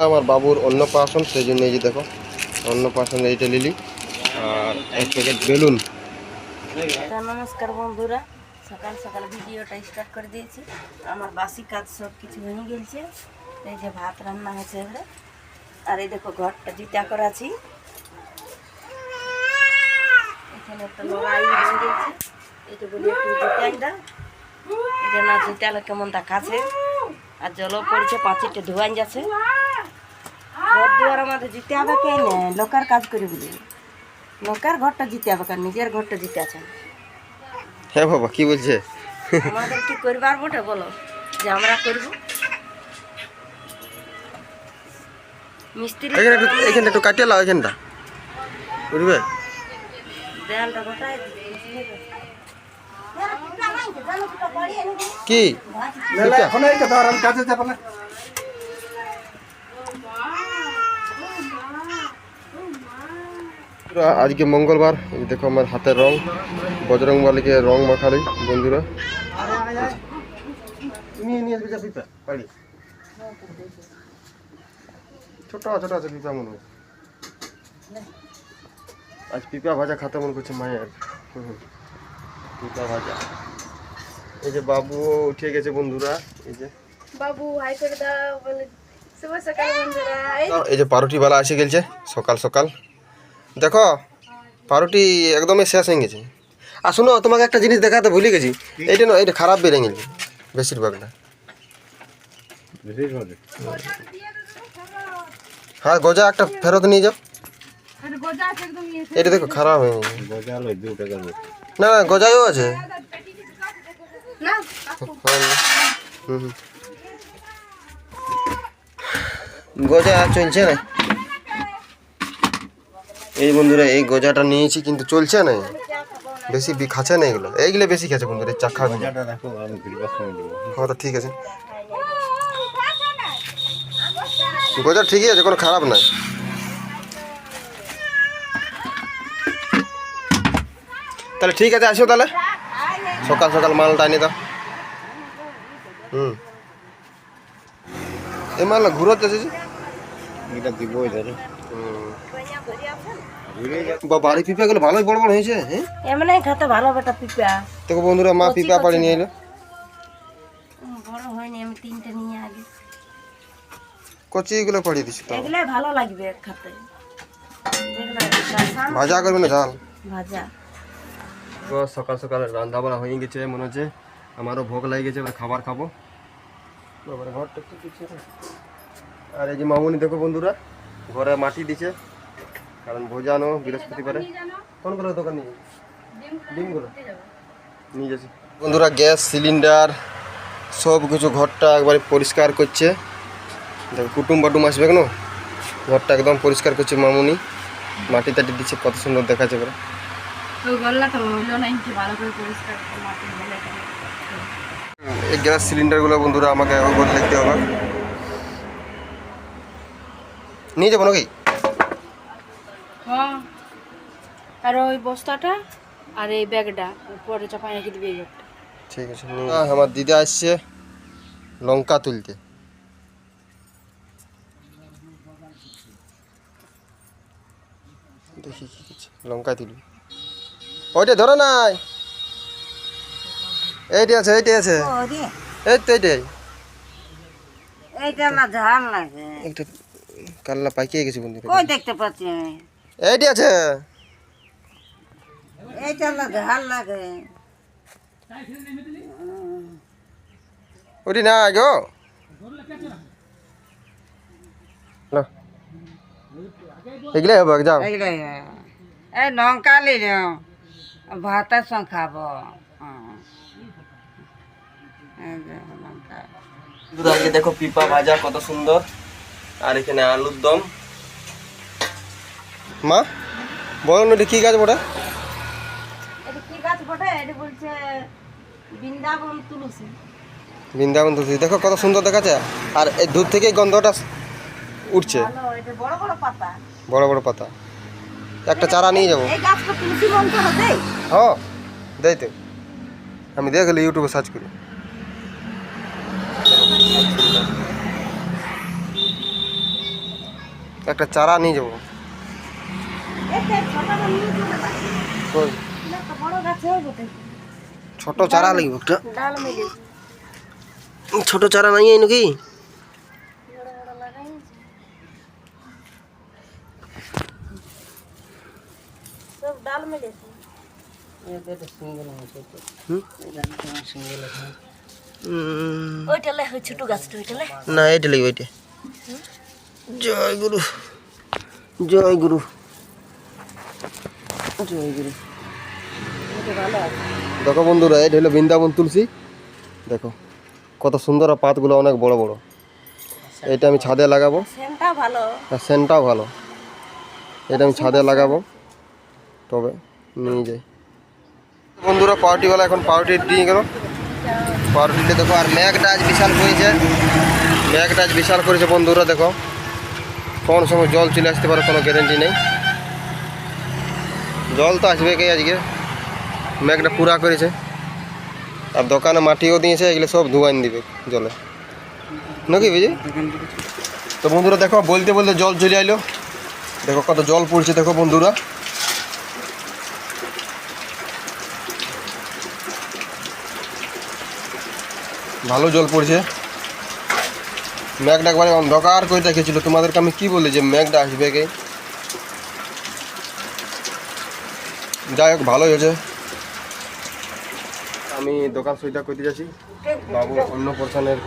আমার বাবুর অন্নপ্রাশন, সেই জন্য এই যে দেখো অন্নপ্রাশন এইটা লিলি আর এক প্যাকেট বেলুন। নমস্কার বন্ধুরা, সকাল সকাল ভিডিওটা স্টার্ট করে দিয়েছি। আমার বাসি কাজ সব কিছু হয়ে গেছে। এই যে ভাত রান্না হয়েছে এবারে, আর এই দেখো ঘরটা জিতা করাছি। এখানে একটা লড়াই হয়ে গেছে, এটা বলি একটু জিতাই দাও। এটা না জিতালে কেমন দেখাচ্ছে, আর জলও পড়ছে, পাঁচিরটা ধোয়ান যাচ্ছে। ঘর দুয়ার আমাদের জিতে হবে কে না, লোকার কাজ করে বলি লোকার ঘরটা জিতে হবে, কার নিজের ঘরটা জিতে আছে। হ্যাঁ বাবা কি বলছে? আমাদের কি করবার বটে বলো, যে আমরা করব? মিস্ত্রি এখানটা একটু কাটিয়ে লাও, এখানটা বুঝবে দেয়ালটা গোটাই কি আজকে মঙ্গলবার। এই দেখো আমার হাতের রং, বজরংবলীকে রং মাখালি বন্ধুরা। ছোট ছোট আছে পিপা মনে হয়। আজ পিপা ভাজা খেতে মন করছে মায়ের। পিপা ভাজা। এই যে বাবু উঠে গেছে বন্ধুরা, এই যে বাবু হাই করে দাও বলে শুভ সকাল বন্ধুরা। এই যে পাউরুটি বালা এসে গেছে সকাল সকাল। দেখো পাউরুটি একদমই শেষ হয়ে গেছে। আর শুনো, তোমাকে একটা জিনিস দেখাতে ভুলে গেছি। এইটা না, এটা খারাপ বেড়ে গেছে বেশিরভাগটা। হ্যাঁ গজা একটা ফেরত নিয়ে যাও। এটা দেখো খারাপ হয়ে গেছে। না না গজাও আছে। গজা চলছে না। এই বন্ধুরা এই গজাটা নিয়েছি কিন্তু চলছে না, বেশি খাচ্ছে না এগুলো। এইগুলো বেশি খাচ্ছে বন্ধুরা, চা খাবে। হ্যাঁ তো ঠিক আছে, গজা ঠিকই আছে, কোনো খারাপ নাই। তাহলে ঠিক আছে, আসো তাহলে সকাল সকাল মালটা এনে দাও। এই মাল না ঘুরোতে এসেছি। বাড়ি পিপা গুলো ভালোই বড় বড় হয়েছে। হ্যাঁ এমনি খেতে ভালো বেটা পিপা। দেখো বন্ধুরা, মা পিপা পাড়ি নিয়ে এলো। বড় হয়নি, আমি তিনটে নিয়ে আগে কচি গুলো পাড়িয়ে দিচ্ছি। এগুলাই ভালো লাগবে খেতে। ভাজা করবে না ঝাল ভাজা। সকাল সকাল রান্না বান্না হয়ে গেছে, মনে হচ্ছে আমারও ভোগ লেগে গেছে, এবার খাবার খাবো। ঘরটা একটু পিছিয়ে। আর এই যে মামুনি দেখো বন্ধুরা, ঘরে মাটি দিছে, কারণ ভোজানো বৃহস্পতিবারে। কোন করে দোকান নিয়ে ডিমগুলো নিয়ে যাচ্ছি বন্ধুরা। গ্যাস সিলিন্ডার সব কিছু ঘরটা একবারে পরিষ্কার করছে। দেখো কুটুম বাটুম আসবে কেন, ঘরটা একদম পরিষ্কার করছে মামুনি। মাটি টাটি দিচ্ছে, কত সুন্দর দেখাচ্ছে এবারে। এই গ্যাস সিলিন্ডারগুলো বন্ধুরা আমাকে একবার দেখতে হবে। নিয়ে যাবো নাকি? হ্যাঁ, আর ওই বস্তাটা আর এই ব্যাগটা উপরে চাপাই রেখে দিবি। এই ব্যাগটা ঠিক আছে। আমার দিদা আসছে লঙ্কা তুলতে। দেখি কি করছে, লঙ্কা তুলবি। ওইটা ধরো নাই, এইটা আছে, এইটা আছে, এই তো এইটাই। এইটা আমার ঝাল লাগে, একটা কাল্লা পাকিয়ে গেছে বন্ধু। ওই দেখতে পাচ্ছি আমি, এইটা আছে। এইটা আমার ঝাল লাগে। ওটি না গো, এগুলাই হবে, যাও। এই লঙ্কা নিল ভাতের সঙ্গে খাবো। আগে দেখো পিপা ভাজা কত সুন্দর, আর এখানে আলুর দম। মা বলো না, কি গাছ বটে? এটা কি গাছ বটে? এটা বলছে বৃন্দাবন তুলসী। বৃন্দাবন তুলসী, দেখো কত সুন্দর দেখাচ্ছে। আর এই দূর থেকে গন্ধটা উঠছে। এটা বড় বড় পাতা, বড় বড় পাতা। একটা চারা নিয়ে যাবো। এই গাছটা তুলসী বন্ধ হবে। হ্যাঁ দেই তো, আমি দেখলি ইউটিউবে সার্চ করি। একটা চারা নিয়ে যাবো। কই ছোট চারা লাগবে একটা, ডাল মিলেছে ছোট চারা নাই নাকি? বড় বড় লাগাইছে সব ডাল মিলেছে ওইটা লে ছোট গাছটা ওইটা লে না এইটা লাগবে এইটা। জয় গুরু, জয় গুরু, জয় গুরু। ভালো আছে দেখো বন্ধুরা, এটা হলো বৃন্দাবন তুলসী। দেখো কত সুন্দর, আর পাতগুলো অনেক বড় বড়। এটা আমি ছাদে লাগাবো, সেন্টটা ভালো আর সেন্টটাও ভালো। এটা আমি ছাদে লাগাবো, তবে নিয়ে যাই। বন্ধুরা পাউরুটিওয়ালা এখন পাউরুটি দিয়ে গেল। পাউরুটিটা দেখো, আর মেঘটা আজ বিশাল করেছে, মেঘটা আজ বিশাল করেছে বন্ধুরা। দেখো কোন সময় জল চলে আসতে পারে কোনো গ্যারেন্টি নেই। জল তো আসবে কি আজকে, মেঘটা পুরা করেছে। আর দোকানে মাটিও দিয়েছে, এগুলো সব ধুয়ান দিবে জলে নাকি বুঝি। তো বন্ধুরা দেখো, বলতে বলতে জল চলে আইলো। দেখো কত জল পড়ছে, দেখো বন্ধুরা। ভালো জল পড়ছে। মেঘটা একবারে অন্ধকার করে রেখেছিল। তোমাদেরকে আমি কি বলি যে মেঘটা আসবে কি। যাই হোক ভালোই হয়েছে। আমি দোকান সইটা করতে যাচ্ছি। বাবু অন্নপ্রাশনের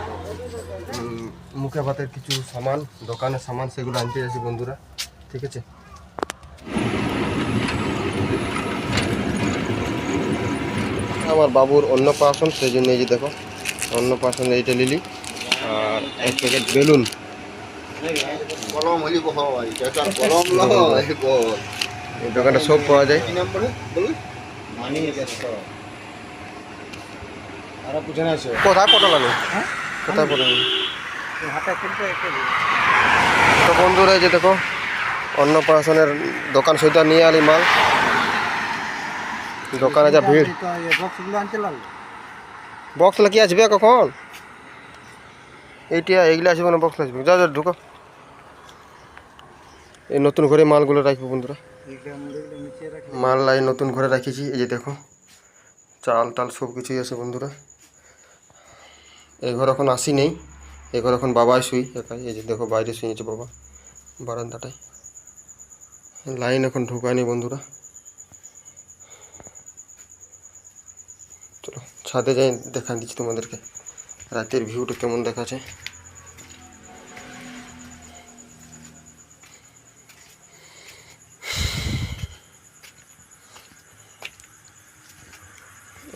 মুখে ভাতের কিছু সামান, দোকানের সামান, সেগুলো আনতে যাচ্ছি বন্ধুরা। ঠিক আছে, আমার বাবুর অন্নপ্রাশন, সেই জন্য এই যে দেখো অন্নপ্রাশনের এইটা লিলি, আর এক প্যাকেট বেলুন। এই দোকানটা সব পাওয়া যায়। কোথায় পটল আনি, কোথায় পটল আনি? তো বন্ধুরা এই যে দেখো অন্নপ্রাশনের দোকান সইটা নিয়ে আলি মাল। দোকানে যা ভিড়। বক্স কি আসবে কখন? এইটা এইগুলো আসবে না, বক্স আসবে। যা যা ঢুকো। এই নতুন ঘরে মালগুলো রাখবো বন্ধুরা। মাল লাই নতুন ঘরে রাখিছি। এই যে দেখো চাল টাল সব কিছুই আছে বন্ধুরা। এই ঘর এখন আসি নেই, এই ঘর এখন বাবাই শুই একাই। এই যে দেখো বাইরে শুয়েছে বাবা বারান্দাটায়। লাইন এখন ঢুকায়নি বন্ধুরা। চলো ছাদে যাই, দেখা দিচ্ছি তোমাদেরকে রাতের ভিউটা কেমন দেখাচ্ছে।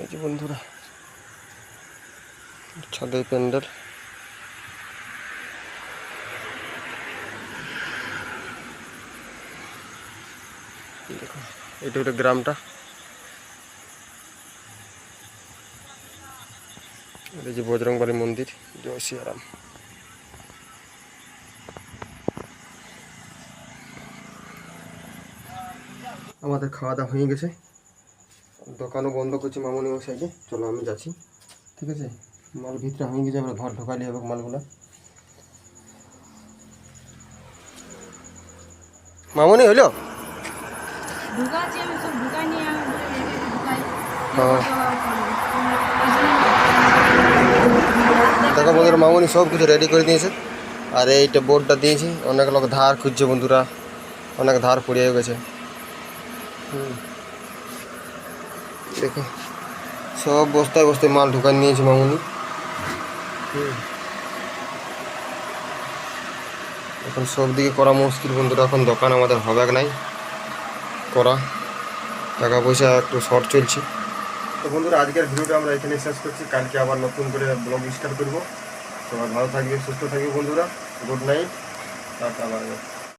এই যে বন্ধুরা ছাদে প্যান্ডেল। দেখো এটা হলো গ্রামটা। এই যে বজরংবলী মন্দির, জয় শ্রীরাম। আমাদের খাওয়া দাওয়া হয়ে গেছে, দোকানও বন্ধ করছি মামনি মশাইকে। চলো আমি যাচ্ছি, ঠিক আছে। মাল ভিতরে হয়ে গেছে, আমরা ঘর ঢোকালি হবে মালগুলো। মামনি হইলো? হ্যাঁ দেখো বন্ধুরা, মামনি সব কিছু রেডি করে দিয়েছে। আর এইটা বোর্ডটা দিয়েছি, অনেক লোক ধার খুঁজছে বন্ধুরা, অনেক ধার পড়িয়ে গেছে। দেখো সব বস্তায় বস্তায় মাল ঢুকান নিয়েছে মামনি। এখন সব দিকে করা মুশকিল বন্ধুরা। এখন দোকান আমাদের হবে নাই করা, টাকা পয়সা একটু শর্ট চলছে। তো বন্ধুরা আজকের ভিডিওটা আমরা এখানে শেষ করছি। কালকে আবার নতুন করে ব্লগ স্টার্ট করবো। সবাই ভালো থাকবে, সুস্থ থাকবে বন্ধুরা। Good night, tata, bye bye.